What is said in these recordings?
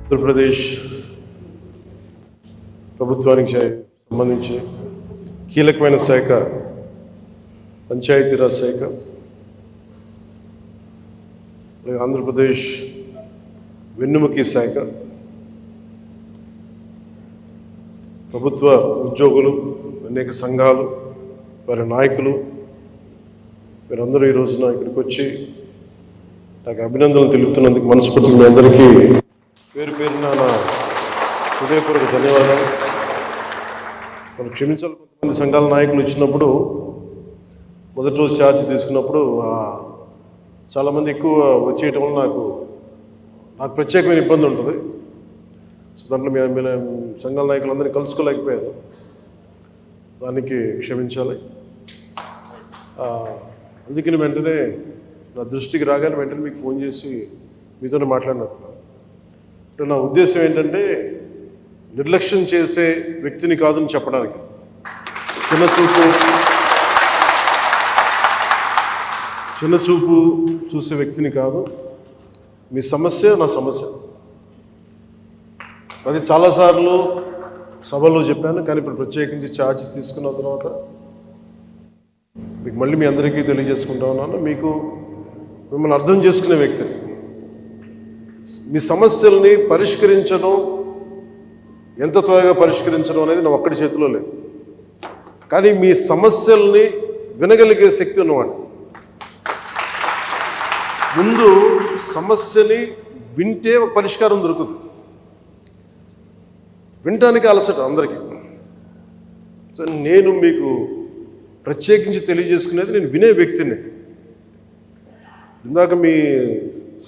ఆంధ్రప్రదేశ్ ప్రభుత్వానికి సంబంధించి కీలకమైన శాఖ పంచాయతీరాజ్ శాఖ. ఆంధ్రప్రదేశ్ వెన్నుముకి శాఖ, ప్రభుత్వ ఉద్యోగులు, అనేక సంఘాలు, వారి నాయకులు, మీరందరూ ఈ రోజున ఇక్కడికి వచ్చి నాకు అభినందనలు తెలుపుతున్నందుకు మనస్ఫూర్తిగా మీ అందరికీ పేరు పేరున నా హృదయపూర్వక ధన్యవాదాలు. మనం క్షమించాలి, కొంతమంది సంఘాల నాయకులు వచ్చినప్పుడు మొదటి రోజు ఛార్జ్ తీసుకున్నప్పుడు చాలామంది ఎక్కువ వచ్చేయటం వల్ల నాకు ప్రత్యేకమైన ఇబ్బంది ఉంటుంది. సో దాంట్లో మీ సంఘాల నాయకులందరినీ కలుసుకోలేకపోయాను, దానికి క్షమించాలి. అందుకని వెంటనే నా దృష్టికి రాగానే వెంటనే మీకు ఫోన్ చేసి మీతోనే మాట్లాడినట్టున్నాను. అంటే నా ఉద్దేశం ఏంటంటే నిర్లక్ష్యం చేసే వ్యక్తిని కాదని చెప్పడానికి, చిన్న చూపు చూసే వ్యక్తిని కాదు. మీ సమస్య నా సమస్య, అది చాలాసార్లు సభలో చెప్పాను. కానీ ఇప్పుడు ప్రత్యేకించి ఛార్జ్ తీసుకున్న తర్వాత మీకు మళ్ళీ మీ అందరికీ తెలియజేసుకుంటా ఉన్నాను. మిమ్మల్ని అర్థం చేసుకునే వ్యక్తిని, మీ సమస్యల్ని పరిష్కరించడం, ఎంత త్వరగా పరిష్కరించడం అనేది నా ఒక్కడి చేతిలో లేదు. కానీ మీ సమస్యల్ని వినగలిగే శక్తి ఉన్నవాడు. ముందు సమస్యని వింటే ఒక పరిష్కారం దొరుకుతుంది. వినటానికి అలసట అందరికీ. సో నేను మీకు ప్రత్యేకించి తెలియజేసుకునేది, నేను వినే వ్యక్తిని. ఇందాక మీ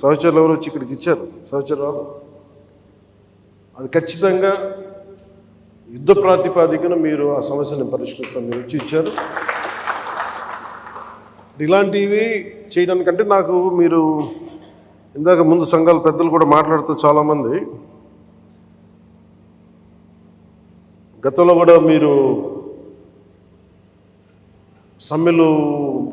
సహచరులు ఎవరు వచ్చి ఇక్కడికి ఇచ్చారు, సహచరాలు, అది ఖచ్చితంగా యుద్ధ ప్రాతిపాదికన మీరు ఆ సమస్యను పరిష్కరిస్తాను మీరు వచ్చి ఇచ్చారు. ఇలాంటివి చేయడానికంటే నాకు మీరు ఇందాక ముందు సంఘాల పెద్దలు కూడా మాట్లాడుతూ చాలామంది గతంలో కూడా మీరు సమ్మెలు,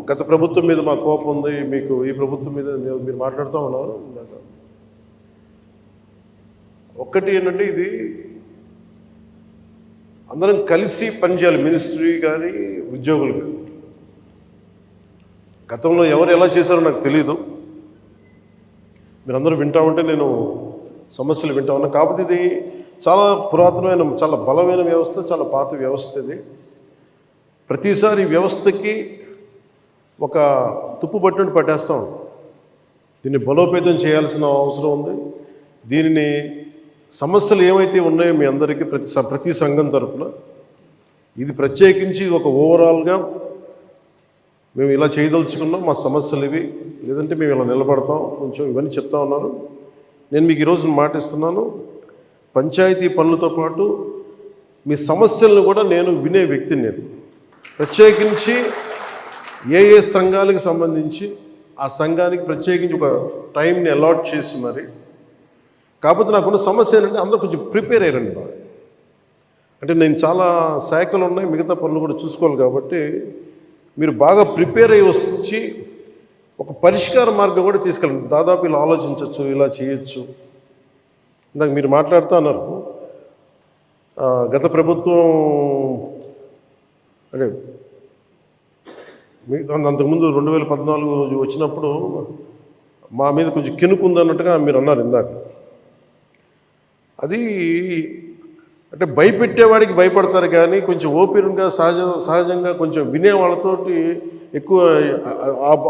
గత ప్రభుత్వం మీద మా కోపం ఉంది, మీకు ఈ ప్రభుత్వం మీద మీరు మాట్లాడుతూ ఉన్నారు. ఇందాక ఒక్కటి ఏంటంటే, ఇది అందరం కలిసి పనిచేయాలి, మినిస్ట్రీ కానీ ఉద్యోగులు కానీ. గతంలో ఎవరు ఎలా చేశారో నాకు తెలీదు, మీరందరూ వింటా ఉంటే నేను సమస్యలు వింటా ఉన్నా. కాకపోతే ఇది చాలా పురాతనమైన, చాలా బలమైన వ్యవస్థ, చాలా పాత వ్యవస్థ. ఇది ప్రతిసారి వ్యవస్థకి ఒక తుప్పు పట్టినట్టు పట్టేస్తాం. దీన్ని బలోపేతం చేయాల్సిన అవసరం ఉంది. దీనిని సమస్యలు ఏమైతే ఉన్నాయో మీ అందరికీ ప్రతి సంఘం తరఫున ఇది ప్రత్యేకించి ఒక ఓవరాల్గా మేము ఇలా చేయదలుచుకున్నాం, మా సమస్యలు ఇవి, లేదంటే మేము ఇలా నిలబడతాం, కొంచెం ఇవన్నీ చెప్తా ఉన్నారు. నేను మీకు ఈరోజు మాటిస్తున్నాను, పంచాయతీ పనులతో పాటు మీ సమస్యలను కూడా నేను వినే వ్యక్తిని. నేను ప్రత్యేకించి ఏ సంఘాలకు సంబంధించి ఆ సంఘానికి ప్రత్యేకించి ఒక టైంని అలాట్ చేసి మరి. కాకపోతే నాకున్న సమస్య ఏంటంటే, అందరూ కొంచెం ప్రిపేర్ అయ్యారండి బాగా. అంటే నేను చాలా శాఖలు ఉన్నాయి, మిగతా పనులు కూడా చూసుకోవాలి. కాబట్టి మీరు బాగా ప్రిపేర్ అయ్యి వచ్చి ఒక పరిష్కార మార్గం కూడా తీసుకెళ్ళండి. దాదాపు ఇలా ఆలోచించవచ్చు, ఇలా చేయొచ్చు. ఇందాక మీరు మాట్లాడుతూ అన్నారు, గత ప్రభుత్వం అంటే అంతకుముందు 2014 వచ్చినప్పుడు మా మీద కొంచెం కినుకుందన్నట్టుగా మీరు అన్నారు ఇందాక. అది అంటే భయపెట్టేవాడికి భయపడతారు, కానీ కొంచెం ఓపెన్గా సహజంగా కొంచెం వినే వాళ్ళతోటి ఎక్కువ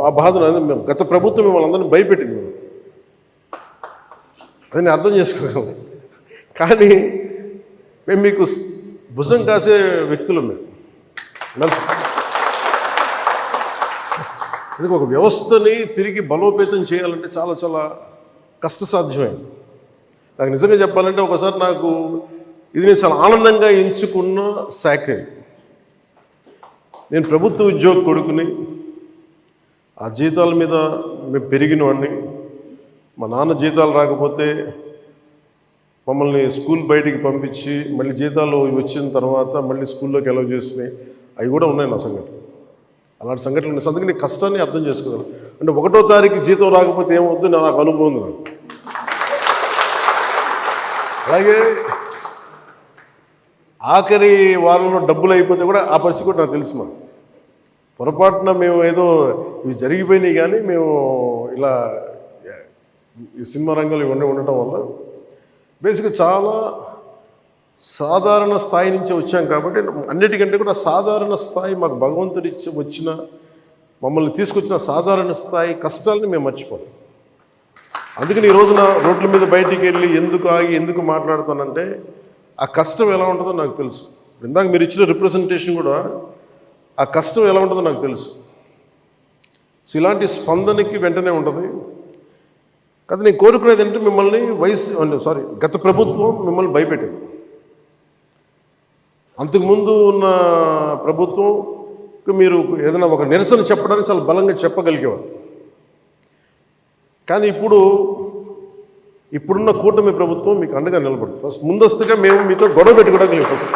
ఆ బాధను గత ప్రభుత్వం మిమ్మల్ని అందరినీ భయపెట్టింది. అది నేను అర్థం చేసుకోగలం. కానీ మేము మీకు భుజం కాసే వ్యక్తులు. మేము ఇది ఒక వ్యవస్థని తిరిగి బలోపేతం చేయాలంటే చాలా చాలా కష్టసాధ్యమైంది. నాకు నిజంగా చెప్పాలంటే ఒకసారి నాకు ఇది నేను చాలా ఆనందంగా ఎంచుకున్న శాఖ. నేను ప్రభుత్వ ఉద్యోగ కొడుకుని, ఆ జీతాల మీద మేము పెరిగిన వాడిని. మా నాన్న జీతాలు రాకపోతే మమ్మల్ని స్కూల్ బయటికి పంపించి మళ్ళీ జీతాలు వచ్చిన తర్వాత మళ్ళీ స్కూల్లోకి అలౌ చేసినాయి, అవి కూడా ఉన్నాయి నా సంఘటన. అలాంటి సంఘటనలు ఉన్నాయి. అందుకని కష్టాన్ని అర్థం చేసుకోగలను. అంటే 1వ తారీఖు జీతం రాకపోతే ఏమవుద్దు నాకు అనుభవం ఉంది. అలాగే ఆఖరి వారంలో డబ్బులు అయిపోతే కూడా ఆ పరిస్థితి కూడా నాకు తెలుసు. మాకు పొరపాటున మేము ఏదో ఇవి జరిగిపోయినాయి, కానీ మేము ఇలా ఈ సినిమా రంగంలో ఉండటం వల్ల బేసిక్గా చాలా సాధారణ స్థాయి నుంచి వచ్చాం కాబట్టి అన్నిటికంటే కూడా సాధారణ స్థాయి మాకు భగవంతుడి వచ్చిన మమ్మల్ని తీసుకొచ్చిన సాధారణ స్థాయి కష్టాలని మేము మర్చిపోతాం. అందుకని ఈ రోజున రోడ్ల మీద బయటికి వెళ్ళి ఎందుకు ఆగి ఎందుకు మాట్లాడుతానంటే ఆ కష్టం ఎలా ఉంటుందో నాకు తెలుసు. ఇందాక మీరు ఇచ్చిన రిప్రజెంటేషన్ కూడా ఆ కష్టం ఎలా ఉంటుందో నాకు తెలుసు. సో ఇలాంటి స్పందనకి వెంటనే ఉంటుంది. కానీ నేను కోరుకునేది ఏంటంటే మిమ్మల్ని గత ప్రభుత్వం మిమ్మల్ని భయపెట్టింది. అంతకుముందు ఉన్న ప్రభుత్వంకి మీరు ఏదైనా ఒక నిరసన చెప్పడానికి చాలా బలంగా చెప్పగలిగేవారు. కానీ ఇప్పుడున్న కూటమి ప్రభుత్వం మీకు అండగా నిలబడుతుంది. ఫస్ట్ ముందస్తుగా మేము మీతో గొడవ పెట్టుకోవడానికి ఫస్ట్,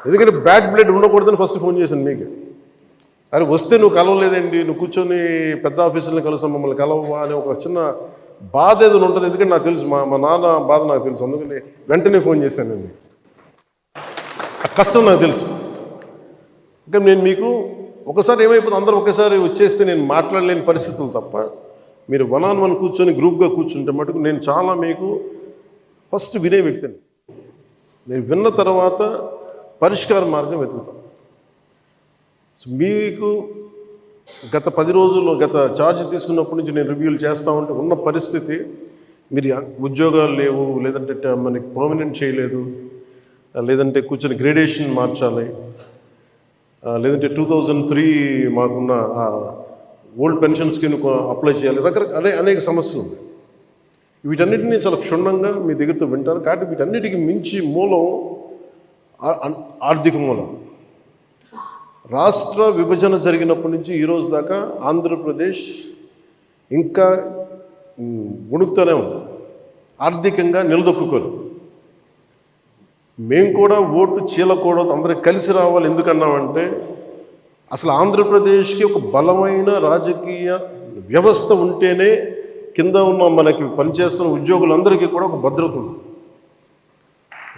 ఎందుకంటే బ్యాడ్ బ్లడ్ ఉండకూడదని ఫస్ట్ ఫోన్ చేశాను మీకు. అరే వస్తే నువ్వు కలవలేదండి, నువ్వు కూర్చొని పెద్ద ఆఫీసులను కలుస్తాం, మమ్మల్ని కలవవా అనే ఒక చిన్న బాధ ఏదైనా ఉంటుంది. ఎందుకంటే నాకు తెలుసు, మా నాన్న బాధ నాకు తెలుసు. అందుకని వెంటనే ఫోన్ చేశాను. నేను ఆ కష్టం నాకు తెలుసు. ఇంకా నేను మీకు ఒకసారి ఏమైపోతుంది, అందరూ ఒకేసారి వచ్చేస్తే నేను మాట్లాడలేని పరిస్థితులు తప్ప మీరు 1-on-1 కూర్చొని గ్రూప్గా కూర్చుంటే మటుకు నేను చాలా మీకు ఫస్ట్ వినే వ్యక్తిని. నేను విన్న తర్వాత పరిష్కార మార్గం వెతుకుతాను. మీకు గత 10 రోజుల్లో గత ఛార్జ్ తీసుకున్నప్పటి నుంచి నేను రివ్యూలు చేస్తూ ఉంటే ఉన్న పరిస్థితి, మీరు ఉద్యోగాలు లేవు, లేదంటే మనకి పర్మనెంట్ చేయలేదు, లేదంటే కూర్చొని గ్రేడేషన్ మార్చాలి, లేదంటే 2003 మాకున్న ఓల్డ్ పెన్షన్ స్కీమ్ అప్లై చేయాలి, రకరకాల అనేక సమస్యలు ఉన్నాయి. వీటన్నిటినీ చాలా క్షుణ్ణంగా మీ దగ్గరతో వింటారు. కాబట్టి వీటన్నిటికీ మించి మూలం ఆర్థిక మూలం. రాష్ట్ర విభజన జరిగినప్పటి నుంచి ఈరోజు దాకా ఆంధ్రప్రదేశ్ ఇంకా ఉణుకుతూనే ఉంది, ఆర్థికంగా నిలదొక్కుకోలేదు. మేము కూడా ఓటు చీలకూడదు, అందరూ కలిసి రావాలి. ఎందుకన్నామంటే అసలు ఆంధ్రప్రదేశ్కి ఒక బలమైన రాజకీయ వ్యవస్థ ఉంటేనే కింద ఉన్న మనకి పనిచేస్తున్న ఉద్యోగులందరికీ కూడా ఒక భద్రత ఉంది.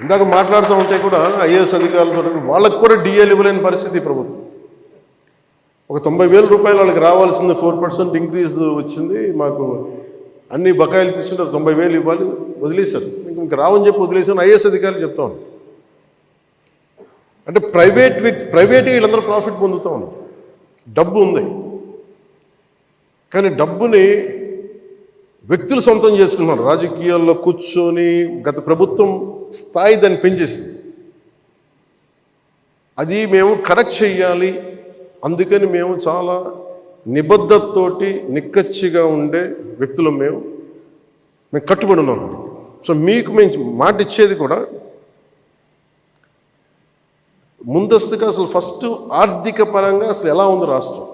ఇందాక మాట్లాడుతూ ఉంటే కూడా ఐఏఎస్ అధికారులతో వాళ్ళకి కూడా డిఏలు ఇవ్వలేని పరిస్థితి ప్రభుత్వం. ఒక 90,000 రూపాయలు వాళ్ళకి రావాల్సింది 4% ఇంక్రీజ్ వచ్చింది. మాకు అన్ని బకాయిలు తీసుకుంటే 90,000 ఇవ్వాలి, వదిలేశారు. ఇంకా రావని చెప్పి వదిలేశాను. ఐఏఎస్ అధికారులు చెప్తా ఉన్నాను. అంటే ప్రైవేట్ వీళ్ళందరూ ప్రాఫిట్ పొందుతూ ఉన్నారు. డబ్బు ఉంది, కానీ డబ్బుని వ్యక్తులు సొంతం చేసుకున్నారు. రాజకీయాల్లో కూర్చొని గత ప్రభుత్వం స్థాయి దాన్ని పెంచేసింది. అది మేము కరెక్ట్ చేయాలి. అందుకని మేము చాలా నిబద్ధతతోటి నిక్కచ్చిగా ఉండే వ్యక్తులు మేము కట్టుబడి ఉన్నాం. సో మీకు మేము మాట ఇచ్చేది కూడా ముందస్తుగా అసలు ఫస్ట్ ఆర్థిక పరంగా అసలు ఎలా ఉంది రాష్ట్రం,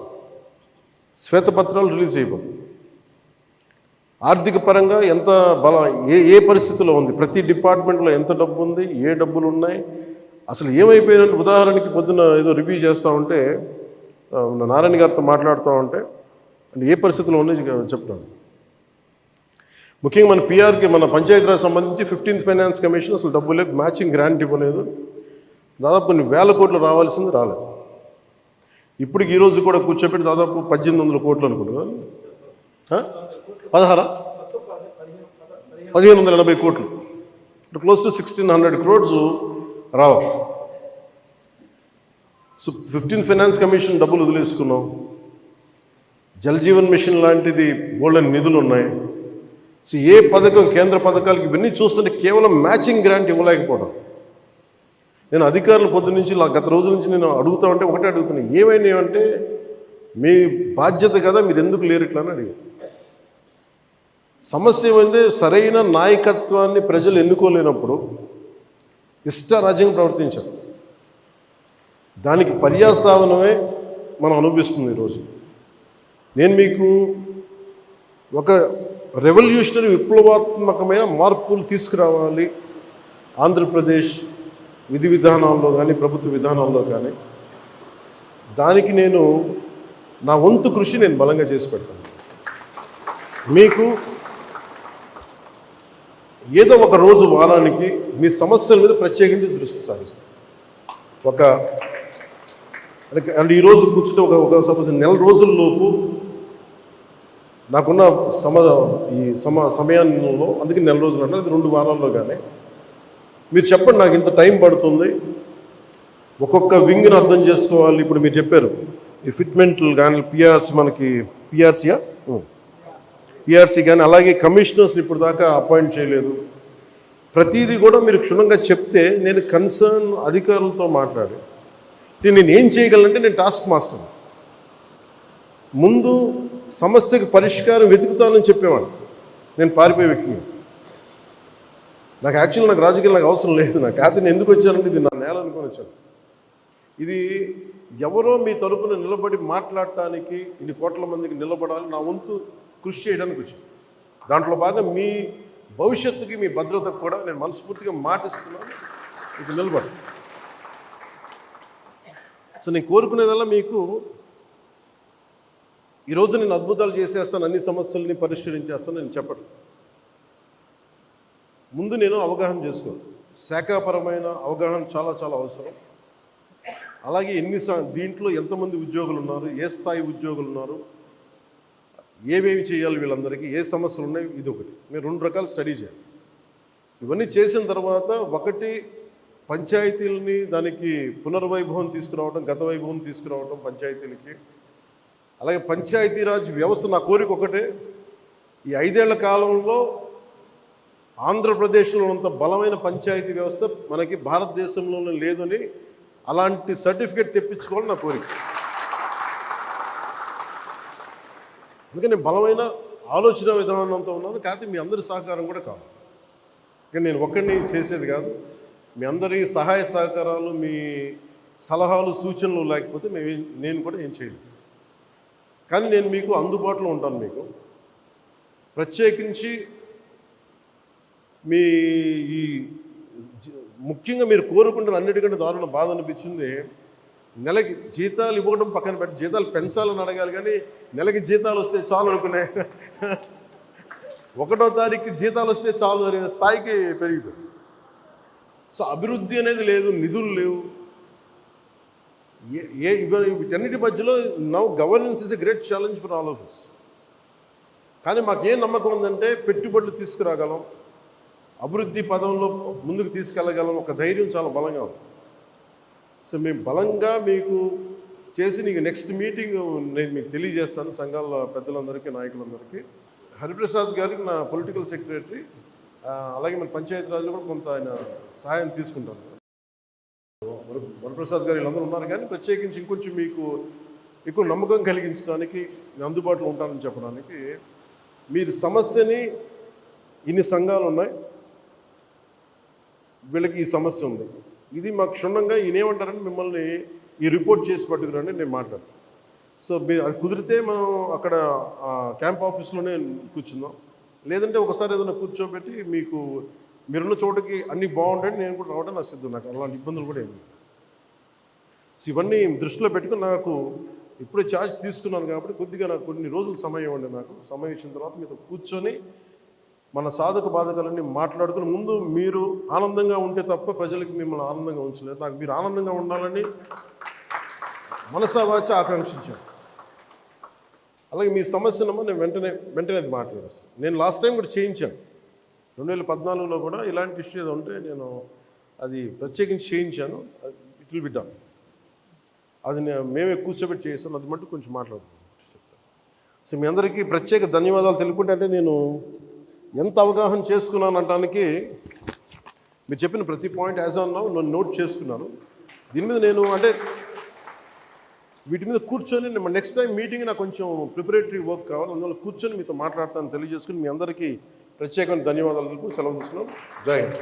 శ్వేతపత్రాలు రిలీజ్ చేయబోతుంది. ఆర్థిక పరంగా ఎంత బలం, ఏ పరిస్థితిలో ఉంది, ప్రతి డిపార్ట్మెంట్లో ఎంత డబ్బు ఉంది, ఏ డబ్బులు ఉన్నాయి, అసలు ఏమైపోయినట్టు. ఉదాహరణకి పొద్దున్న ఏదో రివ్యూ చేస్తూ ఉంటే నారాయణ గారితో మాట్లాడుతూ ఉంటే అంటే ఏ పరిస్థితిలో ఉన్నాయి చెప్తాను. ముఖ్యంగా మన పిఆర్కి, మన పంచాయతీరాజ్ సంబంధించి 15th ఫైనాన్స్ కమిషన్ అసలు డబ్బు లేదు, మ్యాచింగ్ గ్రాంట్ ఇవ్వలేదు. దాదాపు కొన్ని వేల కోట్లు రావాల్సింది రాలేదు. ఇప్పటికి ఈరోజు కూడా కూర్చోబెట్టి దాదాపు 1800 కోట్లు అనుకుంటున్నా, 1580 కోట్లు, క్లోజ్ టు 1600 crores రావాలి. సో 15th ఫైనాన్స్ కమిషన్ డబ్బులు వదిలేసుకున్నాం. జల్ జీవన్ మిషన్ లాంటిది బోల్డెన్ నిధులు ఉన్నాయి. సో ఏ పథకం, కేంద్ర పథకాలకి ఇవన్నీ చూస్తుంటే కేవలం మ్యాచింగ్ గ్రాంట్ ఇవ్వలేకపోవడం. నేను అధికారులు పొద్దు నుంచి గత రోజుల నుంచి నేను అడుగుతా ఉంటే ఒకటే అడుగుతున్నాను, ఏమైనాయంటే మీ బాధ్యత కదా, మీరు ఎందుకు లేరు ఇట్లా అని అడిగారు. సమస్య ఏమైంది, సరైన నాయకత్వాన్ని ప్రజలు ఎన్నుకోలేనప్పుడు ఇష్టారాజ్యంగా ప్రవర్తించారు. దానికి పర్యావసానమే మనం అనుభవిస్తుంది ఈరోజు. నేను మీకు ఒక రెవల్యూషనరీ విప్లవాత్మకమైన మార్పులు తీసుకురావాలి ఆంధ్రప్రదేశ్ విధి విధానాల్లో కానీ ప్రభుత్వ విధానాల్లో కానీ, దానికి నేను నా వంతు కృషి నేను బలంగా చేసి పెడతాను. మీకు ఏదో ఒక రోజు వారానికి మీ సమస్యల మీద ప్రత్యేకించి దృష్టి సారిస్తాం. అంటే ఈరోజు కూర్చుంటే ఒక సపోజ్ నెల రోజుల్లోపు నాకున్న సమయంలో, అందుకే నెల రోజులు అంటే అది 2 వారాల్లో కానీ మీరు చెప్పండి, నాకు ఇంత టైం పడుతుంది, ఒక్కొక్క వింగ్ని అర్థం చేసుకోవాలి. ఇప్పుడు మీరు చెప్పారు ఈ ఫిట్మెంట్లు కానీ పిఆర్సీ కానీ అలాగే కమిషనర్స్ని ఇప్పుడు దాకా అపాయింట్ చేయలేదు. ప్రతిదీ కూడా మీరు క్షుణ్ణంగా చెప్తే నేను కన్సర్న్ అధికారులతో మాట్లాడి నేను ఏం చేయగలంటే, నేను టాస్క్ మాస్టర్ ముందు సమస్యకు పరిష్కారం వెతుకుతానని చెప్పేవాడు. నేను పారిపోయే వ్యక్తిని. నాకు రాజకీయాలు నాకు అవసరం లేదు. నేను ఎందుకు వచ్చానంటే ఇది నా నేల అనుకొని వచ్చాను. ఇది ఎవరో మీ తరపున నిలబడి మాట్లాడటానికి ఇన్ని కోట్ల మందికి నిలబడాలి, నా వంతు కృషి చేయడానికి వచ్చాను. దాంట్లో భాగం మీ భవిష్యత్తుకి, మీ భద్రతకు కూడా నేను మనస్ఫూర్తిగా మాటిస్తున్నాను, ఇది నిలబడి. సో నేను కోరుకునేదల్లా మీకు ఈరోజు నేను అద్భుతాలు చేసేస్తాను, అన్ని సమస్యలని పరిష్కరించేస్తాను నేను చెప్పను. ముందు నేను అవగాహన చేసుకోను. శాఖాపరమైన అవగాహన చాలా చాలా అవసరం. అలాగే దీంట్లో ఎంతమంది ఉద్యోగులు ఉన్నారు, ఏ స్థాయి ఉద్యోగులు ఉన్నారు, ఏమేమి చేయాలి, వీళ్ళందరికీ ఏ సమస్యలు ఉన్నాయి, ఇది ఒకటి. మీరు 2 రకాల స్టడీ చేయాలి. ఇవన్నీ చేసిన తర్వాత ఒకటి పంచాయతీలని దానికి పునర్వైభవం తీసుకురావడం, గత వైభవం తీసుకురావడం పంచాయతీలకి. అలాగే పంచాయతీరాజ్ వ్యవస్థ నా కోరిక ఒకటే, ఈ 5 ఏళ్ల కాలంలో ఆంధ్రప్రదేశ్లో అంత బలమైన పంచాయతీ వ్యవస్థ మనకి భారతదేశంలోనే లేదని అలాంటి సర్టిఫికేట్ తెప్పించుకోవాలని నా కోరిక. అందుకని బలమైన ఆలోచన విధానంతో ఉన్నాను. కాకపోతే మీ అందరి సహకారం కూడా కావాలి. కానీ నేను ఒక్కడిని చేసేది కాదు. మీ అందరి సహాయ సహకారాలు, మీ సలహాలు, సూచనలు లేకపోతే నేను కూడా ఏం చేయలేదు. కానీ నేను మీకు అందుబాటులో ఉంటాను. మీకు ప్రత్యేకించి ముఖ్యంగా మీరు కోరుకుంటుంది అన్నిటికంటే దారుణ బాధ అనిపించింది, నెలకి జీతాలు ఇవ్వడం పక్కన పెట్టి జీతాలు పెంచాలని అడగాలి, కానీ నెలకి జీతాలు వస్తే చాలు అనుకునే 1వ తారీఖు జీతాలు వస్తే చాలు అనే స్థాయికి పెరిగిపోయింది. సో అభివృద్ధి అనేది లేదు, నిధులు లేవు. వీటన్నిటి మధ్యలో now governance is a great challenge for all of us. కానీ మాకేం నమ్మకం ఉందంటే పెట్టుబడులు తీసుకురాగలం, అభివృద్ధి పదంలో ముందుకు తీసుకెళ్ళగలం, ఒక ధైర్యం చాలా బలంగా ఉంది. సో మేము బలంగా మీకు చేసి నీకు నెక్స్ట్ మీటింగ్ నేను మీకు తెలియజేస్తాను. సంఘాల పెద్దలందరికీ, నాయకులందరికీ. హరిప్రసాద్ గారికి నా పొలిటికల్ సెక్రటరీ, అలాగే మన పంచాయతీరాజ్లో కూడా కొంత ఆయన సహాయం తీసుకుంటాను. వరప్రసాద్ గారు వీళ్ళందరూ ఉన్నారు. కానీ ప్రత్యేకించి ఇంకొంచెం మీకు ఎక్కువ నమ్మకం కలిగించడానికి నేను అందుబాటులో ఉంటానని చెప్పడానికి, మీరు సమస్యని ఇన్ని సంఘాలు ఉన్నాయి, వీళ్ళకి ఈ సమస్య ఉంది, ఇది మాకు క్షుణ్ణంగా ఈయనేమంటారంటే మిమ్మల్ని ఈ రిపోర్ట్ చేసి పట్టుకురండి నేను మాట్లాడతాను. సో అది కుదిరితే మనం అక్కడ క్యాంప్ ఆఫీస్లోనే కూర్చుందాం. లేదంటే ఒకసారి ఏదైనా కూర్చోబెట్టి మీకు మీరున్న చోటకి అన్నీ బాగుంటాయి, నేను కూడా రావడం నాకు సిద్ధం. నాకు అలాంటి ఇబ్బందులు కూడా ఏమి. సో ఇవన్నీ దృష్టిలో పెట్టుకుని నాకు ఇప్పుడే ఛార్జ్ తీసుకున్నాను కాబట్టి కొద్దిగా నాకు కొన్ని రోజులు సమయం ఇవ్వండి. నాకు సమయం ఇచ్చిన తర్వాత మీతో కూర్చొని మన సాధక బాధకాలన్నీ మాట్లాడుకుని, ముందు మీరు ఆనందంగా ఉంటే తప్ప ప్రజలకు మిమ్మల్ని ఆనందంగా ఉంచలేదు. నాకు మీరు ఆనందంగా ఉండాలని మనసావాచ ఆకాంక్షించాను. అలాగే మీ సమస్యనమ్మా నేను వెంటనే అది మాట్లాడేస్తాను. నేను లాస్ట్ టైం కూడా చేయించాను. 2014లో కూడా ఇలాంటి ఇష్యూ ఏదో ఉంటే నేను అది ప్రత్యేకించి చేయించాను. It will be done. అది మేమే కూర్చోబెట్టి చేస్తాను. అది మట్టు కొంచెం మాట్లాడుతున్నాను. సో మీ అందరికీ ప్రత్యేక ధన్యవాదాలు తెలుపుకుంటే, అంటే నేను ఎంత అవగాహన చేసుకున్నాను అనడానికి మీరు చెప్పిన ప్రతి పాయింట్ యాజ్ ఆన్ నౌ నేను నోట్ చేసుకున్నాను. దీని మీద నేను అంటే వీటి మీద కూర్చొని నెక్స్ట్ టైం మీటింగ్ నాకు కొంచెం ప్రిపరేటరీ వర్క్ కావాలి, అందువల్ల కూర్చొని మీతో మాట్లాడతాను తెలియజేసుకుని మీ అందరికీ ప్రత్యేకమైన ధన్యవాదాలు తెలుపు సెలవు తీసుకున్నాం. జై హింద్.